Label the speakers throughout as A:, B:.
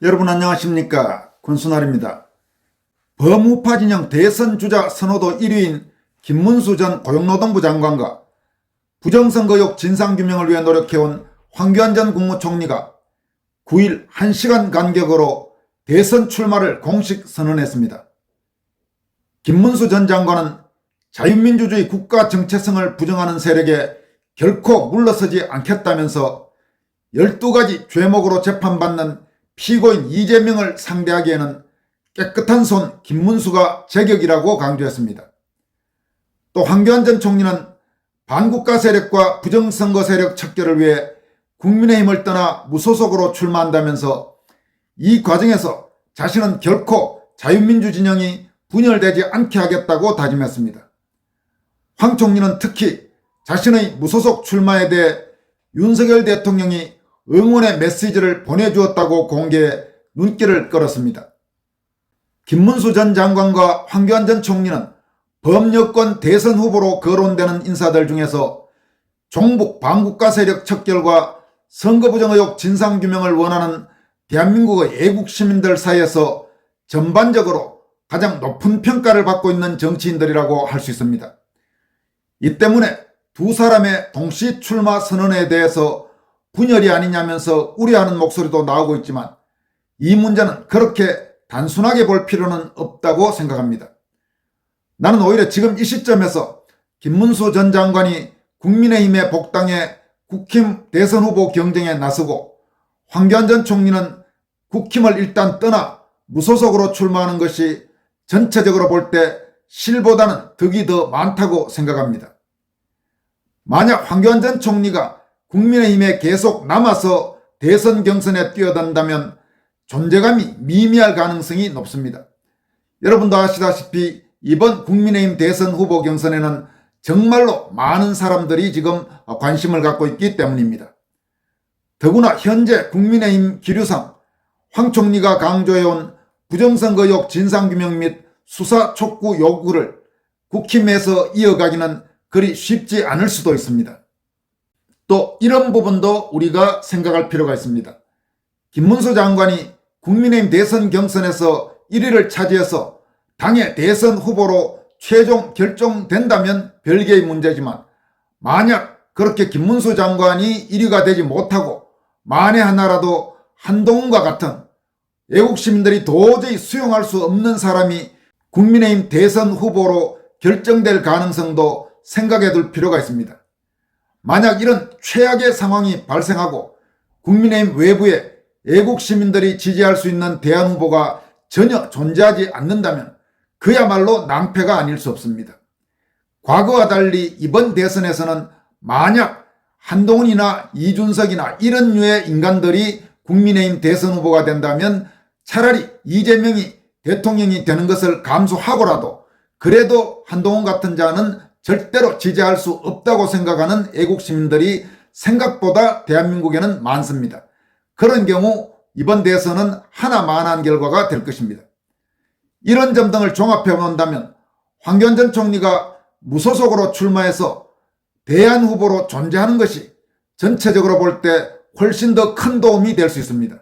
A: 여러분 안녕하십니까? 권순알입니다. 범우파 진영 대선 주자 선호도 1위인 김문수 전 고용노동부 장관과 부정선거 의혹 진상규명을 위해 노력해온 황교안 전 국무총리가 9일 1시간 간격으로 대선 출마를 공식 선언했습니다. 김문수 전 장관은 자유민주주의 국가 정체성을 부정하는 세력에 결코 물러서지 않겠다면서 12가지 죄목으로 재판받는 피고인 이재명을 상대하기에는 깨끗한 손 김문수가 제격이라고 강조했습니다. 또 황교안 전 총리는 반국가 세력과 부정선거 세력 척결을 위해 국민의힘을 떠나 무소속으로 출마한다면서 이 과정에서 자신은 결코 자유민주 진영이 분열되지 않게 하겠다고 다짐했습니다. 황 총리는 특히 자신의 무소속 출마에 대해 윤석열 대통령이 응원의 메시지를 보내주었다고 공개해 눈길을 끌었습니다. 김문수 전 장관과 황교안 전 총리는 범여권 대선 후보로 거론되는 인사들 중에서 종북 반국가 세력 척결과 선거부정 의혹 진상규명을 원하는 대한민국의 애국 시민들 사이에서 전반적으로 가장 높은 평가를 받고 있는 정치인들이라고 할 수 있습니다. 이 때문에 두 사람의 동시 출마 선언에 대해서 분열이 아니냐면서 우려하는 목소리도 나오고 있지만 이 문제는 그렇게 단순하게 볼 필요는 없다고 생각합니다. 나는 오히려 지금 이 시점에서 김문수 전 장관이 국민의힘에 복당해 국힘 대선 후보 경쟁에 나서고 황교안 전 총리는 국힘을 일단 떠나 무소속으로 출마하는 것이 전체적으로 볼 때 실보다는 득이 더 많다고 생각합니다. 만약 황교안 전 총리가 국민의힘에 계속 남아서 대선 경선에 뛰어든다면 존재감이 미미할 가능성이 높습니다. 여러분도 아시다시피 이번 국민의힘 대선 후보 경선에는 정말로 많은 사람들이 지금 관심을 갖고 있기 때문입니다. 더구나 현재 국민의힘 기류상 황 총리가 강조해온 부정선거 의혹 진상규명 및 수사 촉구 요구를 국힘에서 이어가기는 그리 쉽지 않을 수도 있습니다. 또 이런 부분도 우리가 생각할 필요가 있습니다. 김문수 장관이 국민의힘 대선 경선에서 1위를 차지해서 당의 대선 후보로 최종 결정된다면 별개의 문제지만 만약 그렇게 김문수 장관이 1위가 되지 못하고 만에 하나라도 한동훈과 같은 애국시민들이 도저히 수용할 수 없는 사람이 국민의힘 대선 후보로 결정될 가능성도 생각해 둘 필요가 있습니다. 만약 이런 최악의 상황이 발생하고 국민의힘 외부에 애국시민들이 지지할 수 있는 대안 후보가 전혀 존재하지 않는다면 그야말로 낭패가 아닐 수 없습니다. 과거와 달리 이번 대선에서는 만약 한동훈이나 이준석이나 이런 류의 인간들이 국민의힘 대선 후보가 된다면 차라리 이재명이 대통령이 되는 것을 감수하고라도 그래도 한동훈 같은 자는 절대로 지지할 수 없다고 생각하는 애국시민들이 생각보다 대한민국에는 많습니다. 그런 경우 이번 대선은 하나만한 결과가 될 것입니다. 이런 점 등을 종합해 본다면 황교안 전 총리가 무소속으로 출마해서 대안 후보로 존재하는 것이 전체적으로 볼 때 훨씬 더 큰 도움이 될 수 있습니다.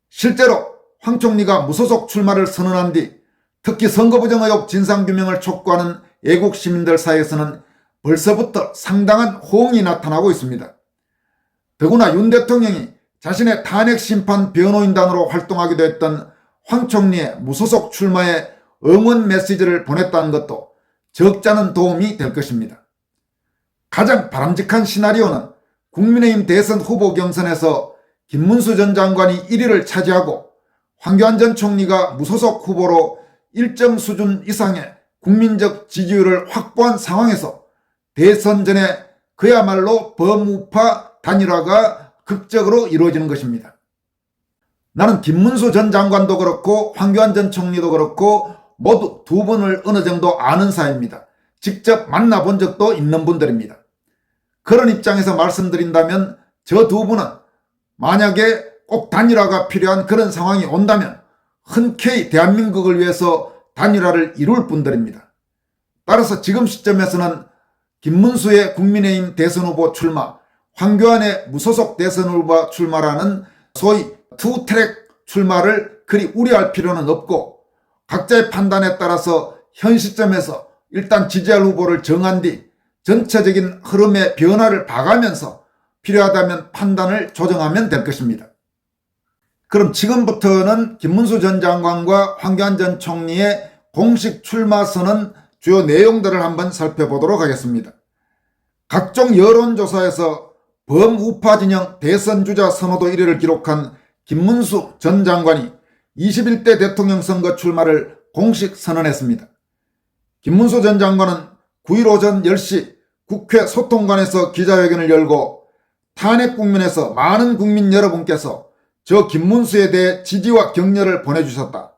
A: 실제로 황 총리가 무소속 출마를 선언한 뒤 특히 선거부정 의혹 진상규명을 촉구하는 애국 시민들 사이에서는 벌써부터 상당한 호응이 나타나고 있습니다. 더구나 윤 대통령이 자신의 탄핵심판 변호인단으로 활동하기도 했던 황 총리의 무소속 출마에 응원 메시지를 보냈다는 것도 적지 않은 도움이 될 것입니다. 가장 바람직한 시나리오는 국민의힘 대선 후보 경선에서 김문수 전 장관이 1위를 차지하고 황교안 전 총리가 무소속 후보로 일정 수준 이상의 국민적 지지율을 확보한 상황에서 대선 전에 그야말로 범우파 단일화가 극적으로 이루어지는 것입니다. 나는 김문수 전 장관도 그렇고 황교안 전 총리도 그렇고 모두 두 분을 어느 정도 아는 사이입니다. 직접 만나본 적도 있는 분들입니다. 그런 입장에서 말씀드린다면 저 두 분은 만약에 꼭 단일화가 필요한 그런 상황이 온다면 흔쾌히 대한민국을 위해서 단일화를 이룰 분들입니다. 따라서 지금 시점에서는 김문수의 국민의힘 대선 후보 출마, 황교안의 무소속 대선 후보 출마라는 소위 투트랙 출마를 그리 우려할 필요는 없고 각자의 판단에 따라서 현 시점에서 일단 지지할 후보를 정한 뒤 전체적인 흐름의 변화를 봐가면서 필요하다면 판단을 조정하면 될 것입니다. 그럼 지금부터는 김문수 전 장관과 황교안 전 총리의 공식 출마 선언 주요 내용들을 한번 살펴보도록 하겠습니다. 각종 여론조사에서 범우파 진영 대선 주자 선호도 1위를 기록한 김문수 전 장관이 21대 대통령 선거 출마를 공식 선언했습니다. 김문수 전 장관은 9일 오전 10시 국회 소통관에서 기자회견을 열고 탄핵 국면에서 많은 국민 여러분께서 저 김문수에 대해 지지와 격려를 보내주셨다.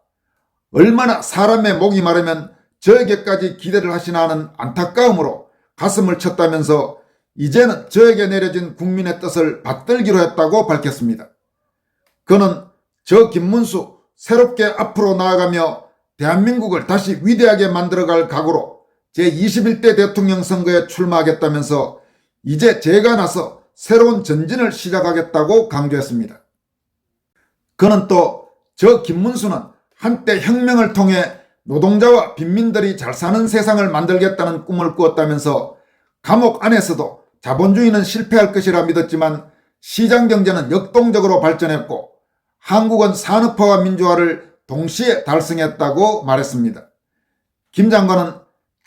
A: 얼마나 사람의 목이 마르면 저에게까지 기대를 하시나 하는 안타까움으로 가슴을 쳤다면서 이제는 저에게 내려진 국민의 뜻을 받들기로 했다고 밝혔습니다. 그는 저 김문수 새롭게 앞으로 나아가며 대한민국을 다시 위대하게 만들어갈 각오로 제21대 대통령 선거에 출마하겠다면서 이제 제가 나서 새로운 전진을 시작하겠다고 강조했습니다. 그는 또 저 김문수는 한때 혁명을 통해 노동자와 빈민들이 잘 사는 세상을 만들겠다는 꿈을 꾸었다면서 감옥 안에서도 자본주의는 실패할 것이라 믿었지만 시장경제는 역동적으로 발전했고 한국은 산업화와 민주화를 동시에 달성했다고 말했습니다. 김 장관은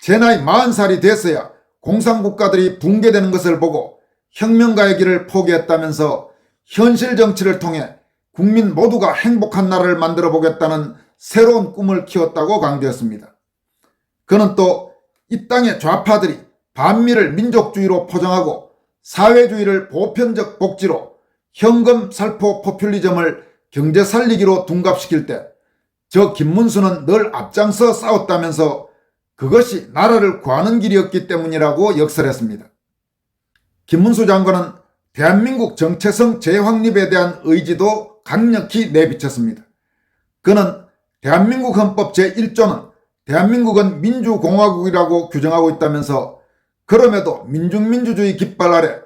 A: 제 나이 40살이 됐어야 공산국가들이 붕괴되는 것을 보고 혁명가의 길을 포기했다면서 현실 정치를 통해 국민 모두가 행복한 나라를 만들어 보겠다는 새로운 꿈을 키웠다고 강조했습니다. 그는 또 이 땅의 좌파들이 반미를 민족주의로 포장하고 사회주의를 보편적 복지로 현금 살포 포퓰리즘을 경제 살리기로 둔갑시킬 때 저 김문수는 늘 앞장서 싸웠다면서 그것이 나라를 구하는 길이었기 때문이라고 역설했습니다. 김문수 장관은 대한민국 정체성 재확립에 대한 의지도 강력히 내비쳤습니다. 그는 대한민국 헌법 제1조는 대한민국은 민주공화국이라고 규정하고 있다면서 그럼에도 민중민주주의 깃발 아래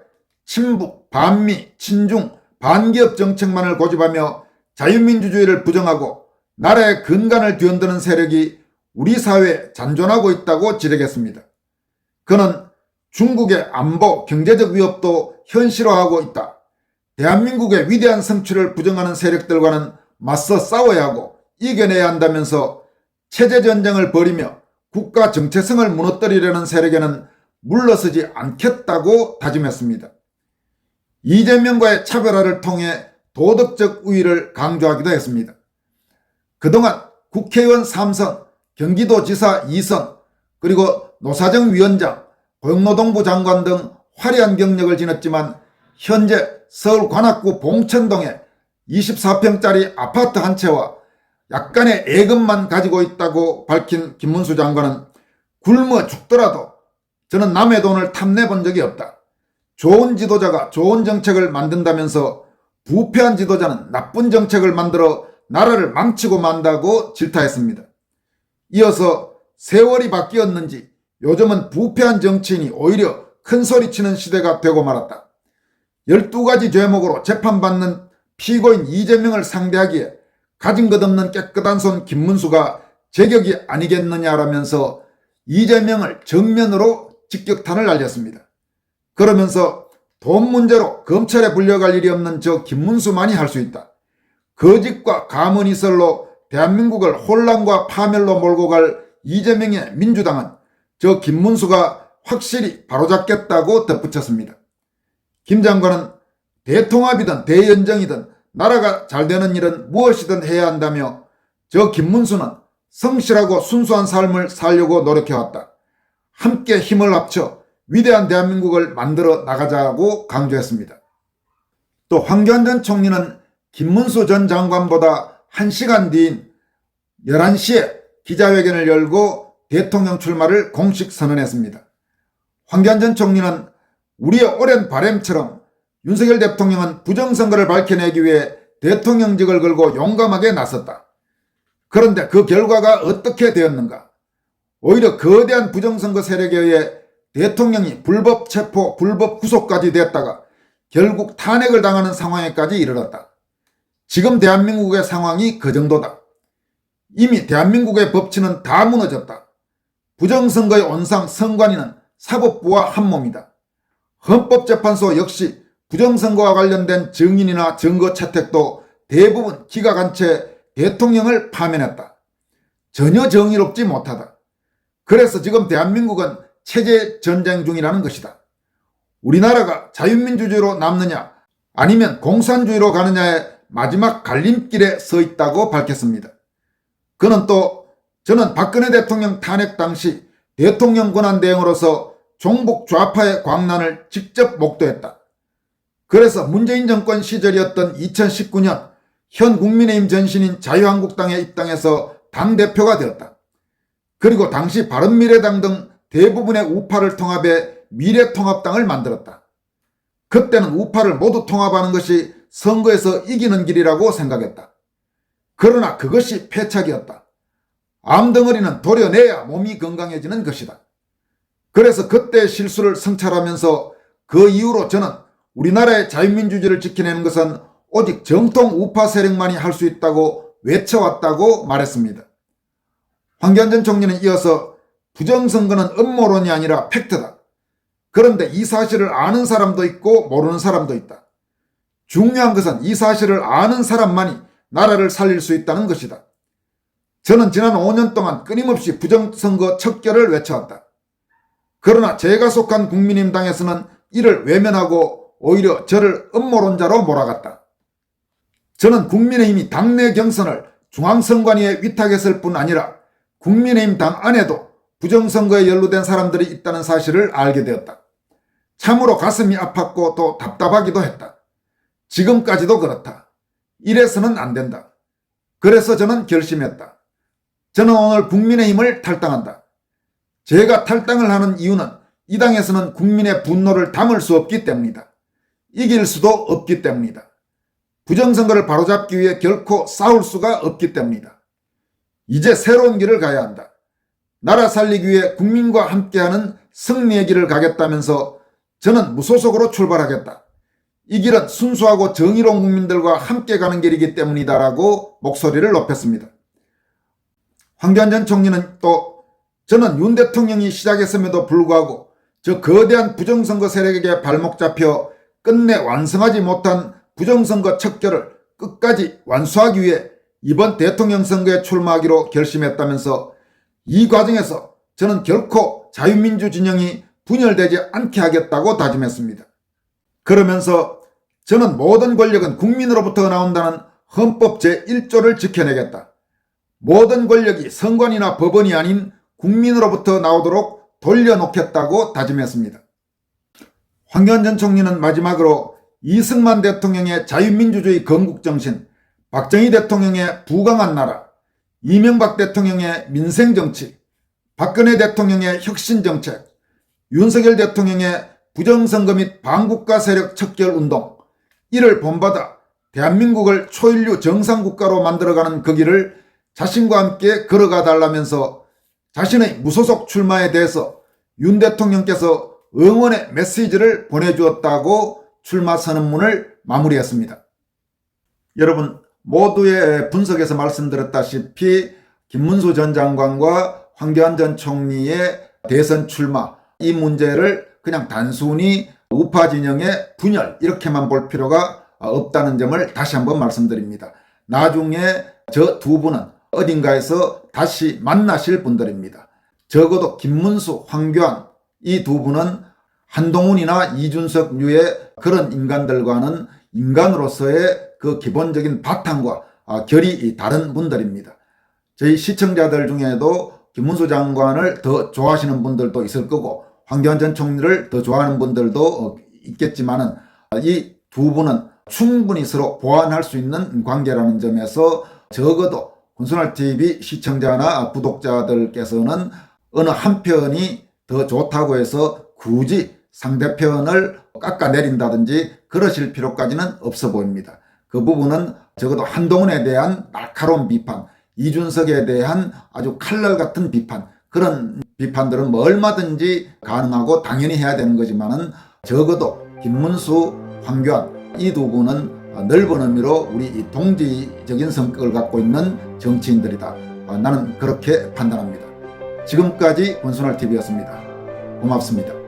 A: 친북, 반미, 친중, 반기업 정책만을 고집하며 자유민주주의를 부정하고 나라의 근간을 뒤흔드는 세력이 우리 사회에 잔존하고 있다고 지적했습니다. 그는 중국의 안보, 경제적 위협도 현실화하고 있다. 대한민국의 위대한 성취를 부정하는 세력들과는 맞서 싸워야 하고 이겨내야 한다면서 체제전쟁을 벌이며 국가 정체성을 무너뜨리려는 세력에는 물러서지 않겠다고 다짐했습니다. 이재명과의 차별화를 통해 도덕적 우위를 강조하기도 했습니다. 그동안 국회의원 3선, 경기도지사 2선, 그리고 노사정위원장, 고용노동부 장관 등 화려한 경력을 지녔지만 현재 서울 관악구 봉천동에 24평짜리 아파트 한 채와 약간의 예금만 가지고 있다고 밝힌 김문수 장관은 굶어 죽더라도 저는 남의 돈을 탐내 본 적이 없다. 좋은 지도자가 좋은 정책을 만든다면서 부패한 지도자는 나쁜 정책을 만들어 나라를 망치고 만다고 질타했습니다. 이어서 세월이 바뀌었는지 요즘은 부패한 정치인이 오히려 큰소리치는 시대가 되고 말았다. 12가지 죄목으로 재판받는 피고인 이재명을 상대하기에 가진 것 없는 깨끗한 손 김문수가 제격이 아니겠느냐라면서 이재명을 정면으로 직격탄을 날렸습니다. 그러면서 돈 문제로 검찰에 불려갈 일이 없는 저 김문수만이 할 수 있다. 거짓과 가문이설로 대한민국을 혼란과 파멸로 몰고 갈 이재명의 민주당은 저 김문수가 확실히 바로잡겠다고 덧붙였습니다. 김 장관은 대통합이든 대연정이든 나라가 잘 되는 일은 무엇이든 해야 한다며 저 김문수는 성실하고 순수한 삶을 살려고 노력해왔다. 함께 힘을 합쳐 위대한 대한민국을 만들어 나가자고 강조했습니다. 또 황교안 전 총리는 김문수 전 장관보다 1시간 뒤인 11시에 기자회견을 열고 대통령 출마를 공식 선언했습니다. 황교안 전 총리는 우리의 오랜 바람처럼 윤석열 대통령은 부정선거를 밝혀내기 위해 대통령직을 걸고 용감하게 나섰다. 그런데 그 결과가 어떻게 되었는가? 오히려 거대한 부정선거 세력에 의해 대통령이 불법 체포, 불법 구속까지 됐다가 결국 탄핵을 당하는 상황에까지 이르렀다. 지금 대한민국의 상황이 그 정도다. 이미 대한민국의 법치는 다 무너졌다. 부정선거의 온상 선관위는 사법부와 한몸이다. 헌법재판소 역시 부정선거와 관련된 증인이나 증거 채택도 대부분 기각한 채 대통령을 파면했다. 전혀 정의롭지 못하다. 그래서 지금 대한민국은 체제 전쟁 중이라는 것이다. 우리나라가 자유민주주의로 남느냐 아니면 공산주의로 가느냐의 마지막 갈림길에 서 있다고 밝혔습니다. 저는 박근혜 대통령 탄핵 당시 대통령 권한대행으로서 종북 좌파의 광란을 직접 목도했다. 그래서 문재인 정권 시절이었던 2019년 현 국민의힘 전신인 자유한국당에 입당해서 당대표가 되었다. 그리고 당시 바른미래당 등 대부분의 우파를 통합해 미래통합당을 만들었다. 그때는 우파를 모두 통합하는 것이 선거에서 이기는 길이라고 생각했다. 그러나 그것이 패착이었다. 암덩어리는 도려내야 몸이 건강해지는 것이다. 그래서 그때의 실수를 성찰하면서 그 이후로 저는 우리나라의 자유민주주의를 지켜내는 것은 오직 정통 우파 세력만이 할 수 있다고 외쳐왔다고 말했습니다. 황교안 전 총리는 이어서 부정선거는 음모론이 아니라 팩트다. 그런데 이 사실을 아는 사람도 있고 모르는 사람도 있다. 중요한 것은 이 사실을 아는 사람만이 나라를 살릴 수 있다는 것이다. 저는 지난 5년 동안 끊임없이 부정선거 척결을 외쳐왔다. 그러나 제가 속한 국민의힘당에서는 이를 외면하고 오히려 저를 음모론자로 몰아갔다. 저는 국민의힘이 당내 경선을 중앙선관위에 위탁했을 뿐 아니라 국민의힘 당 안에도 부정선거에 연루된 사람들이 있다는 사실을 알게 되었다. 참으로 가슴이 아팠고 또 답답하기도 했다. 지금까지도 그렇다. 이래서는 안 된다. 그래서 저는 결심했다. 저는 오늘 국민의힘을 탈당한다. 제가 탈당을 하는 이유는 이 당에서는 국민의 분노를 담을 수 없기 때문이다. 이길 수도 없기 때문이다. 부정선거를 바로잡기 위해 결코 싸울 수가 없기 때문이다. 이제 새로운 길을 가야 한다. 나라 살리기 위해 국민과 함께하는 승리의 길을 가겠다면서 저는 무소속으로 출발하겠다. 이 길은 순수하고 정의로운 국민들과 함께 가는 길이기 때문이다라고 목소리를 높였습니다. 황교안 전 총리는 또 저는 윤 대통령이 시작했음에도 불구하고 저 거대한 부정선거 세력에게 발목 잡혀 끝내 완성하지 못한 부정선거 척결을 끝까지 완수하기 위해 이번 대통령 선거에 출마하기로 결심했다면서 이 과정에서 저는 결코 자유민주 진영이 분열되지 않게 하겠다고 다짐했습니다. 그러면서 저는 모든 권력은 국민으로부터 나온다는 헌법 제1조를 지켜내겠다. 모든 권력이 선관위나 법원이 아닌 국민으로부터 나오도록 돌려놓겠다고 다짐했습니다. 황교안 전 총리는 마지막으로 이승만 대통령의 자유민주주의 건국정신, 박정희 대통령의 부강한 나라, 이명박 대통령의 민생정치, 박근혜 대통령의 혁신정책, 윤석열 대통령의 부정선거 및 반국가 세력 척결운동, 이를 본받아 대한민국을 초인류 정상국가로 만들어가는 그 길을 자신과 함께 걸어가 달라면서 자신의 무소속 출마에 대해서 윤 대통령께서 응원의 메시지를 보내주었다고 출마 선언문을 마무리했습니다. 여러분, 모두의 분석에서 말씀드렸다시피 김문수 전 장관과 황교안 전 총리의 대선 출마, 이 문제를 그냥 단순히 우파 진영의 분열 이렇게만 볼 필요가 없다는 점을 다시 한번 말씀드립니다. 나중에 저 두 분은 어딘가에서 다시 만나실 분들입니다. 적어도 김문수, 황교안 이 두 분은 한동훈이나 이준석류의 그런 인간들과는 인간으로서의 그 기본적인 바탕과 결이 다른 분들입니다. 저희 시청자들 중에도 김문수 장관을 더 좋아하시는 분들도 있을 거고 황교안 전 총리를 더 좋아하는 분들도 있겠지만은 이 두 분은 충분히 서로 보완할 수 있는 관계라는 점에서 적어도 군수날TV 시청자나 구독자들께서는 어느 한편이 더 좋다고 해서 굳이 상대편을 깎아내린다든지 그러실 필요까지는 없어 보입니다. 그 부분은 적어도 한동훈에 대한 날카로운 비판, 이준석에 대한 아주 칼날 같은 비판, 그런 비판들은 뭐 얼마든지 가능하고 당연히 해야 되는 거지만은 적어도 김문수, 황교안 이 두 분은 넓은 의미로 우리 이 동지적인 성격을 갖고 있는 정치인들이다. 나는 그렇게 판단합니다. 지금까지 권순할TV였습니다. 고맙습니다.